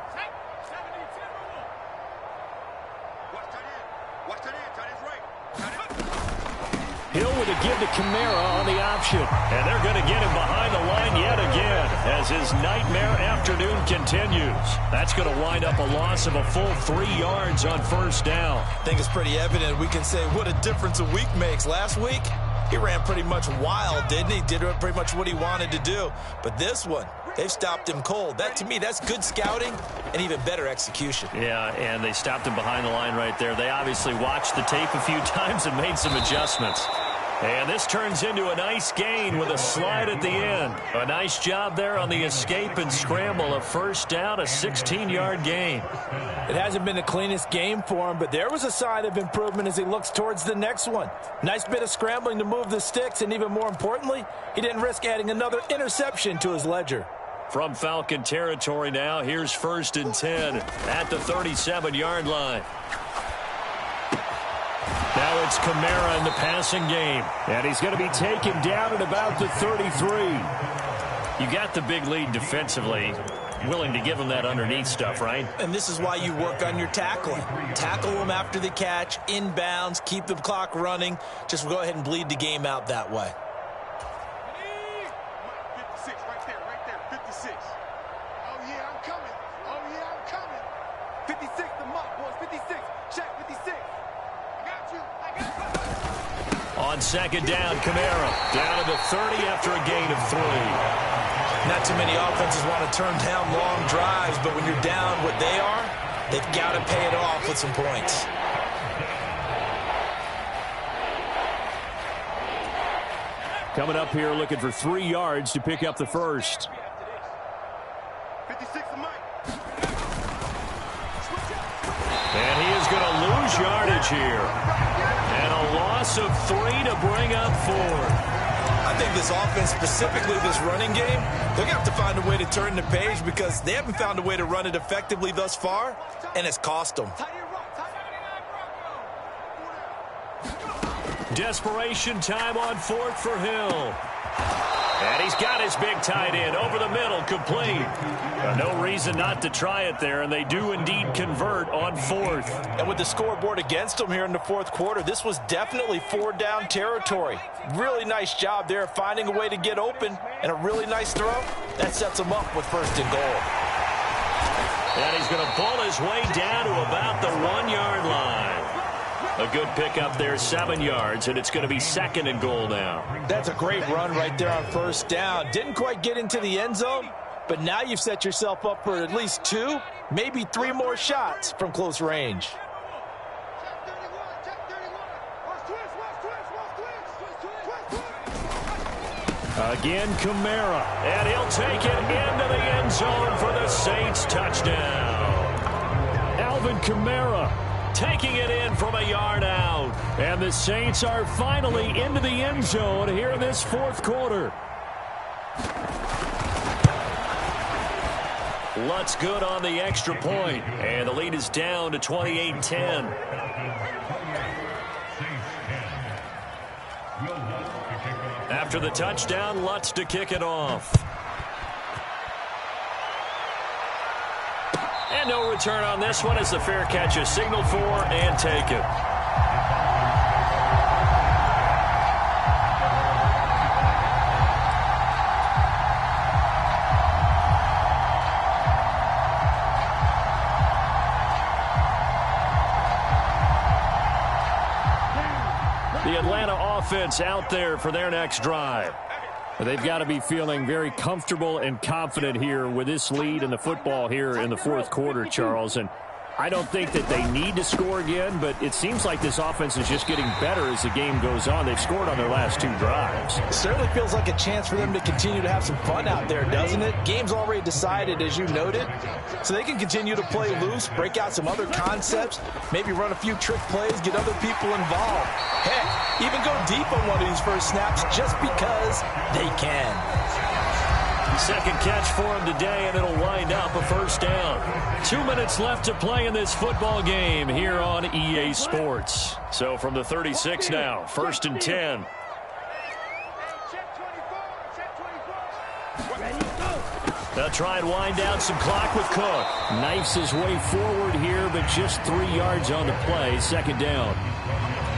Speaker 4: Hill with a give to Kamara on the option.
Speaker 2: And they're going to get him behind the line yet again as his nightmare afternoon continues. That's going to wind up a loss of a full 3 yards on first down.
Speaker 3: I think it's pretty evident. We can say what a difference a week makes. Last week, he ran pretty much wild, didn't he? Did pretty much what he wanted to do. But this one, they've stopped him cold. That, to me, that's good scouting and even better execution.
Speaker 2: Yeah, and they stopped him behind the line right there. They obviously watched the tape a few times and made some adjustments. And this turns into a nice gain with a slide at the end. A nice job there on the escape and scramble. A first down, a 16-yard gain.
Speaker 3: It hasn't been the cleanest game for him, but there was a sign of improvement as he looks towards the next one. Nice bit of scrambling to move the sticks, and even more importantly, he didn't risk adding another interception to his ledger.
Speaker 2: From Falcon territory now, here's 1st and 10 at the 37-yard line. Now it's Kamara in the passing game.
Speaker 4: And he's going to be taken down at about the 33.
Speaker 2: You got the big lead defensively. Willing to give him that underneath stuff, right?
Speaker 3: And this is why you work on your tackling. Tackle them after the catch, inbounds, keep the clock running. Just go ahead and bleed the game out that way.
Speaker 5: 56, right there, 56. Oh, yeah, I'm coming. Oh, yeah, I'm coming. 56, the mark, boys, 56. Check, 56. I got you.
Speaker 2: On 2nd down, Kamara down to the 30 after a gain of 3.
Speaker 3: Not too many offenses want to turn down long drives, but when you're down what they are, they've got to pay it off with some points.
Speaker 4: Coming up here looking for 3 yards to pick up the first.
Speaker 5: 56 to Mike.
Speaker 2: And he is going to lose yardage here. And a loss of 3 to bring up 4.
Speaker 3: I think this offense, specifically this running game, they're going to have to find a way to turn the page because they haven't found a way to run it effectively thus far, and it's cost them.
Speaker 2: Desperation time on 4th for Hill. And he's got his big tight end over the middle, complete. No reason not to try it there, and they do indeed convert on 4th.
Speaker 3: And with the scoreboard against them here in the 4th quarter, this was definitely 4-down territory. Really nice job there finding a way to get open, and a really nice throw. That sets them up with 1st and goal.
Speaker 2: And he's going to pull his way down to about the 1-yard line. A good pickup there, 7 yards, and it's going to be 2nd and goal now.
Speaker 3: That's a great run right there on 1st down. Didn't quite get into the end zone, but now you've set yourself up for at least 2, maybe 3 more shots from close range.
Speaker 4: Again, Kamara.
Speaker 2: And he'll take it into the end zone for the Saints touchdown.
Speaker 4: Alvin Kamara
Speaker 2: taking it in from a yard out.
Speaker 4: And the Saints are finally into the end zone here in this 4th quarter.
Speaker 2: Lutz good on the extra point. And the lead is down to 28-10. After the touchdown, Lutz to kick it off. And no return on this one as the fair catch is signaled for and taken. The Atlanta offense out there for their next drive. They've got to be feeling very comfortable and confident here with this lead in the football here in the fourth quarter, Charles. And I don't think that they need to score again, but it seems like this offense is just getting better as the game goes on. They've scored on their last 2 drives.
Speaker 3: It certainly feels like a chance for them to continue to have some fun out there, doesn't it? Game's already decided, as you noted, so they can continue to play loose, break out some other concepts, maybe run a few trick plays, get other people involved. Heck, even go deep on one of these first snaps just because they can.
Speaker 2: Second catch for him today, and it'll wind up a first down. 2 minutes left to play in this football game here on EA Sports. So from the 36 now, 1st and 10. They'll try and wind down some clock with Cook. Knifes his way forward here, but just 3 yards on the play. Second down.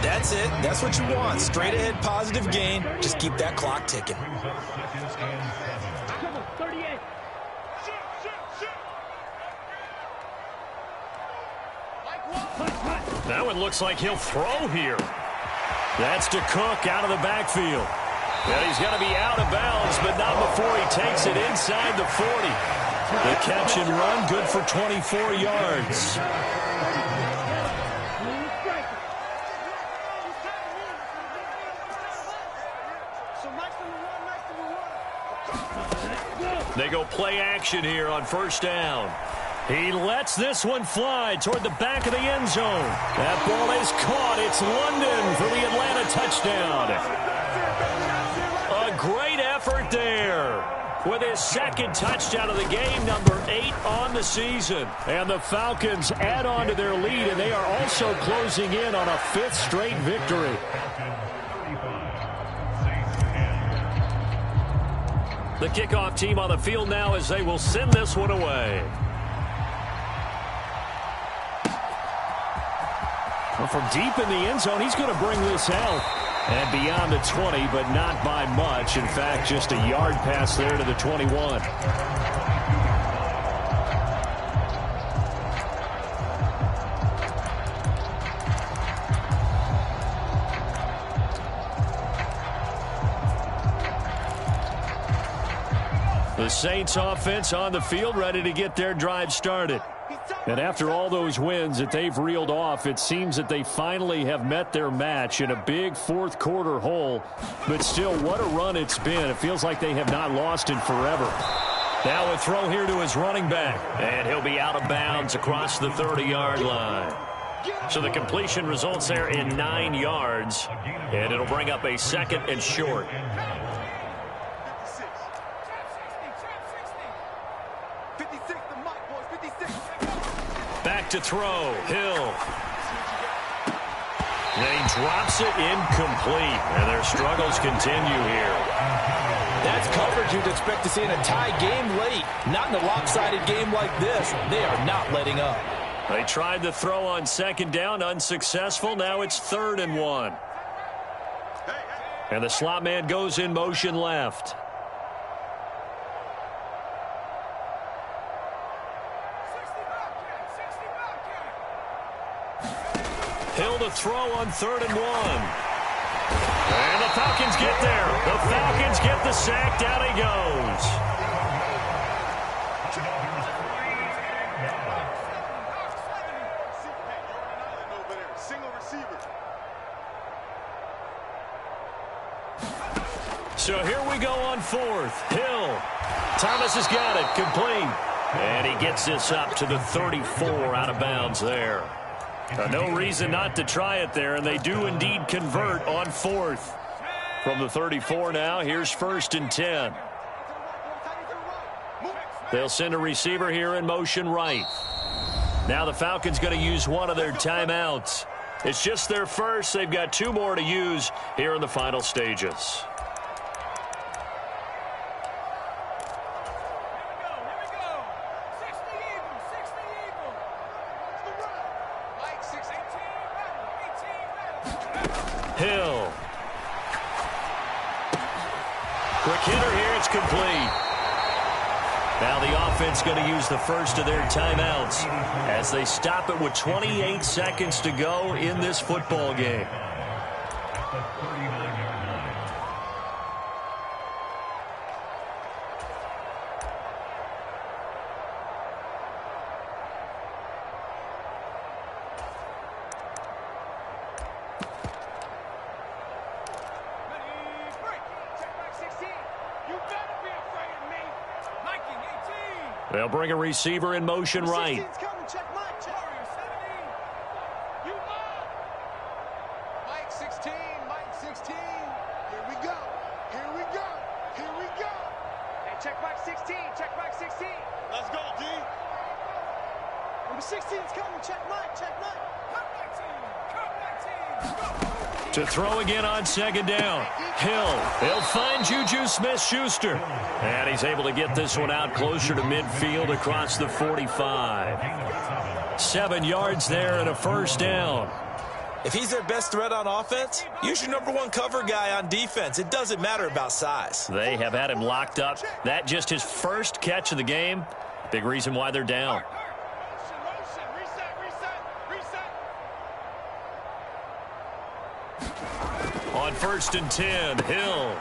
Speaker 3: That's it. That's what you want. Straight ahead positive gain. Just keep that clock ticking.
Speaker 2: That one looks like he'll throw here. That's to Cook out of the backfield. And he's going to be out of bounds, but not before he takes it inside the 40. The catch and run, good for 24 yards. They go play action here on first down. He lets this one fly toward the back of the end zone. That ball is caught. It's London for the Atlanta touchdown. A great effort there with his second touchdown of the game, number 8 on the season. And the Falcons add on to their lead, and they are also closing in on a 5th straight victory. The kickoff team on the field now as they will send this one away. Well, from deep in the end zone, he's going to bring this out. And beyond the 20, but not by much. In fact, just a yard pass there to the 21. The Saints offense on the field ready to get their drive started. And after all those wins that they've reeled off, it seems that they finally have met their match in a big fourth quarter hole. But still, what a run it's been. It feels like they have not lost in forever. Now a throw here to his running back. And he'll be out of bounds across the 30-yard line. So the completion results there in 9 yards. And it'll bring up a 2nd and short. Back to throw. Hill. And he drops it incomplete. And their struggles continue here.
Speaker 3: That's coverage you'd expect to see in a tie game late. Not in a lopsided game like this. They are not letting up.
Speaker 2: They tried the throw on 2nd down. Unsuccessful. Now it's 3rd and 1. And the slot man goes in motion left. Hill to throw on 3rd and 1. And the Falcons get there. The Falcons get the sack. Down he goes. So here we go on 4th. Hill. Thomas has got it. Complete. And he gets this up to the 34 out of bounds there. No reason not to try it there, and they do indeed convert on 4th. From the 34 now, here's 1st and 10. They'll send a receiver here in motion right. Now the Falcons going to use one of their timeouts. It's just their first. They've got 2 more to use here in the final stages. Hill. Quick hitter here. It's complete. Now the offense going to use the first of their timeouts as they stop it with 28 seconds to go in this football game. They'll bring a receiver in motion right.
Speaker 5: Mike 16, Mike 16. Here we go. Here we go. Here we go. Hey, check Mike 16. Check Mike 16. Let's go, D. Number 16's coming. Check Mike. Check Mike. Come back team. Come back team.
Speaker 2: To throw again on second down. Hill. He'll find Juju Smith-Schuster. And he's able to get this one out closer to midfield across the 45. 7 yards there and a first down.
Speaker 3: If he's their best threat on offense, use your #1 cover guy on defense. It doesn't matter about size.
Speaker 2: They have had him locked up. That just his first catch of the game. Big reason why they're down. On 1st and 10, Hill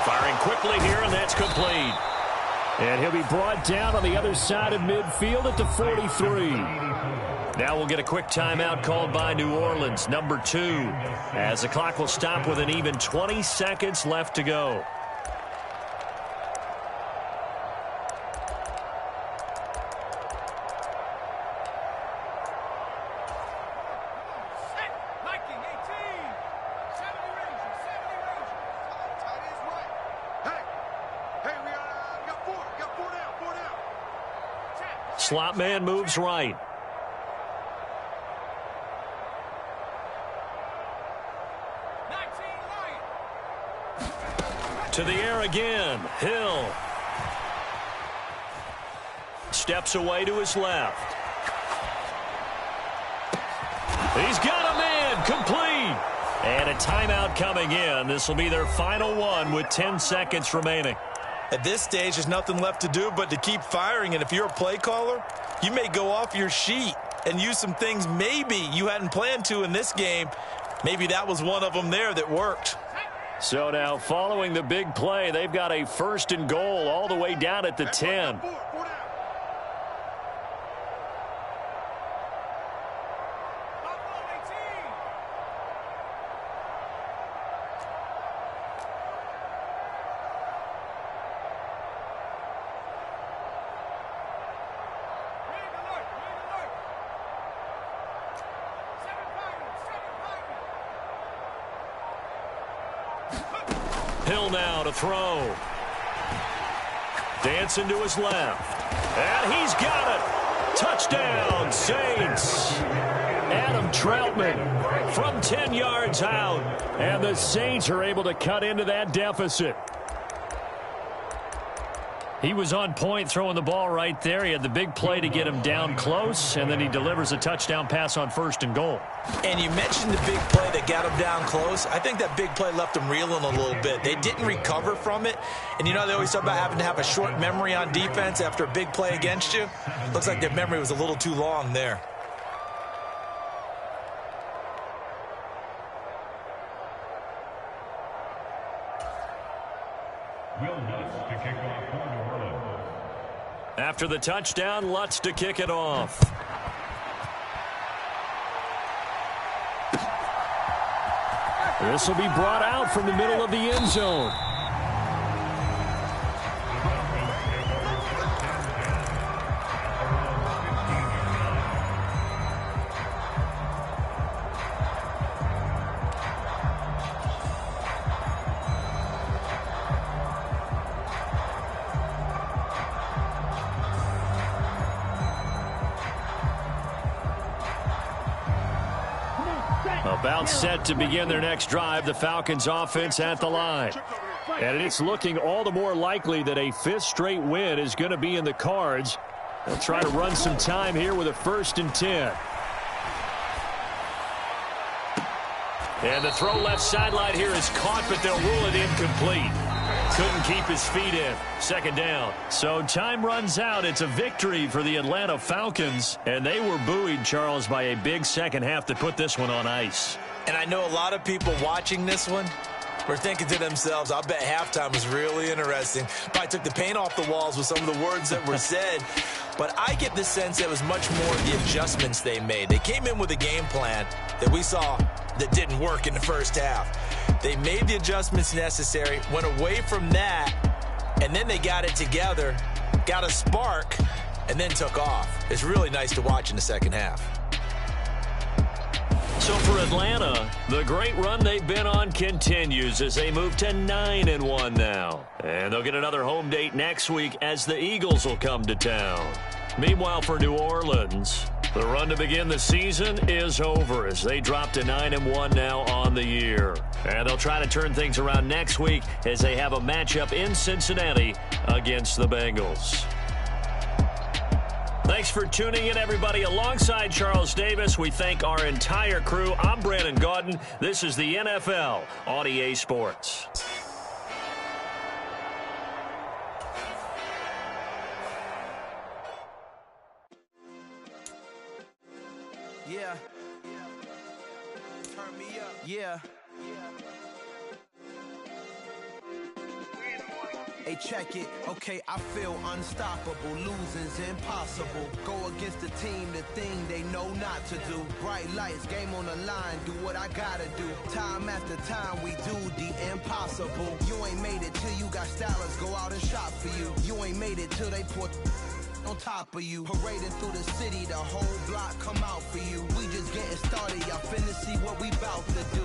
Speaker 2: firing quickly here, and that's complete.
Speaker 4: And he'll be brought down on the other side of midfield at the 43.
Speaker 2: Now we'll get a quick timeout called by New Orleans, number 2, as the clock will stop with an even 20 seconds left to go. Slot man moves right. To the air again. Hill. Steps away to his left. He's got a man. Complete. And a timeout coming in. This will be their final one with 10 seconds remaining.
Speaker 3: At this stage, there's nothing left to do but to keep firing. And if you're a play caller, you may go off your sheet and use some things maybe you hadn't planned to in this game. Maybe that was one of them there that worked.
Speaker 2: So now, following the big play, they've got a 1st and goal all the way down at the 10. Hill now to throw. Dancing to his left. And he's got it. Touchdown, Saints. Adam Troutman from 10 yards out. And the Saints are able to cut into that deficit. He was on point throwing the ball right there. He had the big play to get him down close, and then he delivers a touchdown pass on 1st and goal.
Speaker 3: And you mentioned the big play that got him down close. I think that big play left him reeling a little bit. They didn't recover from it. And you know, they always talk about having to have a short memory on defense after a big play against you. Looks like their memory was a little too long there.
Speaker 2: After the touchdown, Lutz to kick it off.
Speaker 4: This will be brought out from the middle of the end zone.
Speaker 2: About set to begin their next drive, the Falcons offense at the line.
Speaker 4: And it's looking all the more likely that a 5th straight win is going to be in the cards. They'll try to run some time here with a 1st and 10.
Speaker 2: And the throw left sideline here is caught, but they'll rule it incomplete. Couldn't keep his feet in. Second down. So time runs out. It's a victory for the Atlanta Falcons. And they were buoyed, Charles, by a big second half that put this one on ice.
Speaker 3: And I know a lot of people watching this one were thinking to themselves, I bet halftime was really interesting. Probably took the paint off the walls with some of the words that were said. But I get the sense it was much more the adjustments they made. They came in with a game plan that we saw that didn't work in the first half. They made the adjustments necessary, went away from that, and then they got it together, got a spark, and then took off. It's really nice to watch in the second half.
Speaker 2: So for Atlanta, the great run they've been on continues as they move to 9-1 now. And they'll get another home date next week as the Eagles will come to town. Meanwhile, for New Orleans, the run to begin the season is over as they drop to 9-1 now on the year. And they'll try to turn things around next week as they have a matchup in Cincinnati against the Bengals. Thanks for tuning in, everybody. Alongside Charles Davis, we thank our entire crew. I'm Brandon Gaudin. This is the NFL on EA Sports.
Speaker 1: Yeah. Turn me up. Yeah. Hey, check it. Okay, I feel unstoppable. Losing's impossible. Go against the team, the thing they know not to do. Bright lights, game on the line. Do what I gotta do. Time after time, we do the impossible. You ain't made it till you got stylists go out and shop for you. You ain't made it till they put on top of you. Parading through the city, the whole block come out for you. We just getting started, y'all finna see what we bout to do.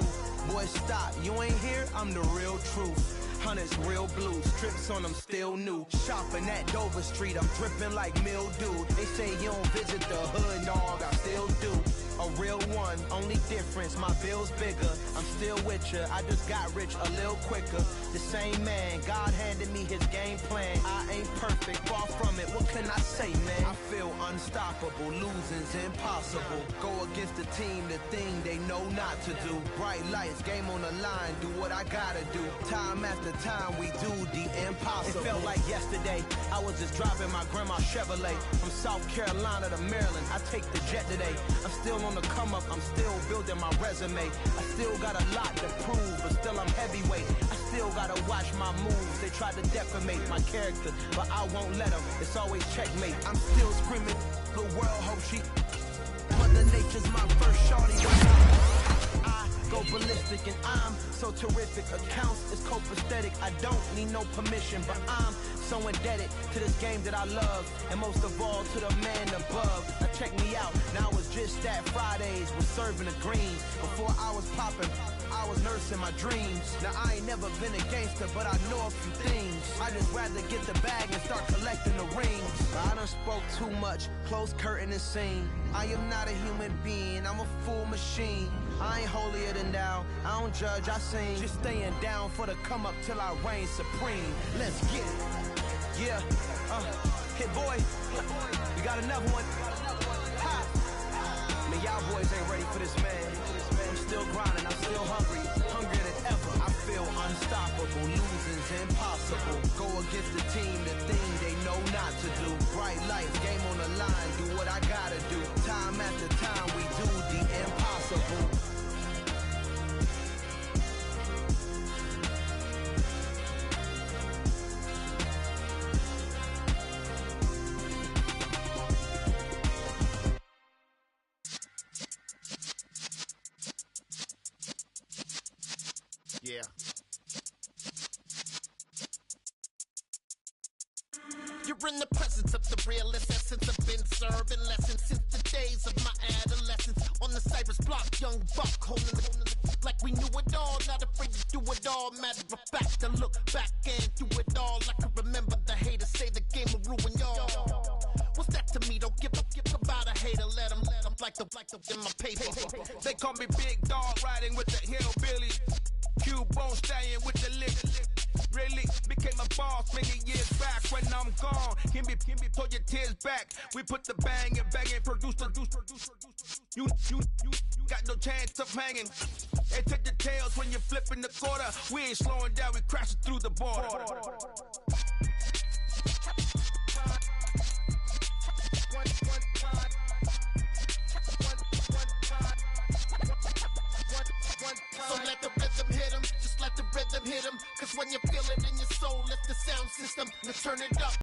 Speaker 1: Boy, stop, you ain't here, I'm the real truth. Hunters, real blue, strips on them still new. Shopping at Dover Street, I'm dripping like mildew. They say you don't visit the hood, dog, I still do. A real one, only difference, my bill's bigger. I'm still with ya, I just got rich a little quicker. The same man, God handed me his game plan. I ain't perfect, far from it, what can I say, man? I feel unstoppable, losing's impossible. Go against the team, the thing they know not to do. Bright lights, game on the line, do what I gotta do. Time after time, we do the impossible. It felt like yesterday, I was just driving my grandma's Chevrolet. From South Carolina to Maryland, I take the jet today. I'm still on the come up, I'm still building my resume. I still got a lot to prove, but still I'm heavyweight. I still gotta watch my moves. They try to defamate my character, but I won't let them. It's always checkmate. I'm still screaming, the world hope she. Mother Nature's my first shorty. I go ballistic and I'm so terrific. Accounts is copacetic. I don't need no permission, but I'm so indebted to this game that I love, and most of all to the man above. Now check me out, now it's just that Fridays was serving the greens. Before I was popping, I was nursing my dreams. Now I ain't never been a gangster, but I know a few things. I just rather get the bag and start collecting the rings. I done spoke too much, close curtain and scene. I am not a human being, I'm a full machine. I ain't holier than thou, I don't judge, I sing. Just staying down for the come up till I reign supreme. Let's get it. Yeah, hit boy, we got another one. Ha! Man, y'all boys ain't ready for this, man. I'm still grinding, I'm still hungry, hungrier than ever. I feel unstoppable, losing's impossible. Go against the team, the thing they know not to do. Bright lights, game on the line, do what I gotta do. Time after time, we do the impossible.
Speaker 6: Yeah. You're in the presence of the realest essence. I've been serving lessons since the days of my adolescence. On the Cypress block, young buck holding the like we knew it all. Not afraid to do it all. Matter of fact, to look back and do it all. I can remember the haters say the game will ruin y'all. What's that to me? Don't give about a hater. Let them like the in my paper.
Speaker 7: They call me Big Dog, riding with the hillbilly. Cubone staying with the lick. Really became a boss many years back. When I'm gone, can be pull your tears back. We put the bang and produce. You got no chance of hanging. They took the flipping the quarter. We ain't slowing down, we crashing through the border.
Speaker 6: So let the rhythm hit him, just let the rhythm hit him. Cause when you feel it in your soul, lift the sound system, now turn it up.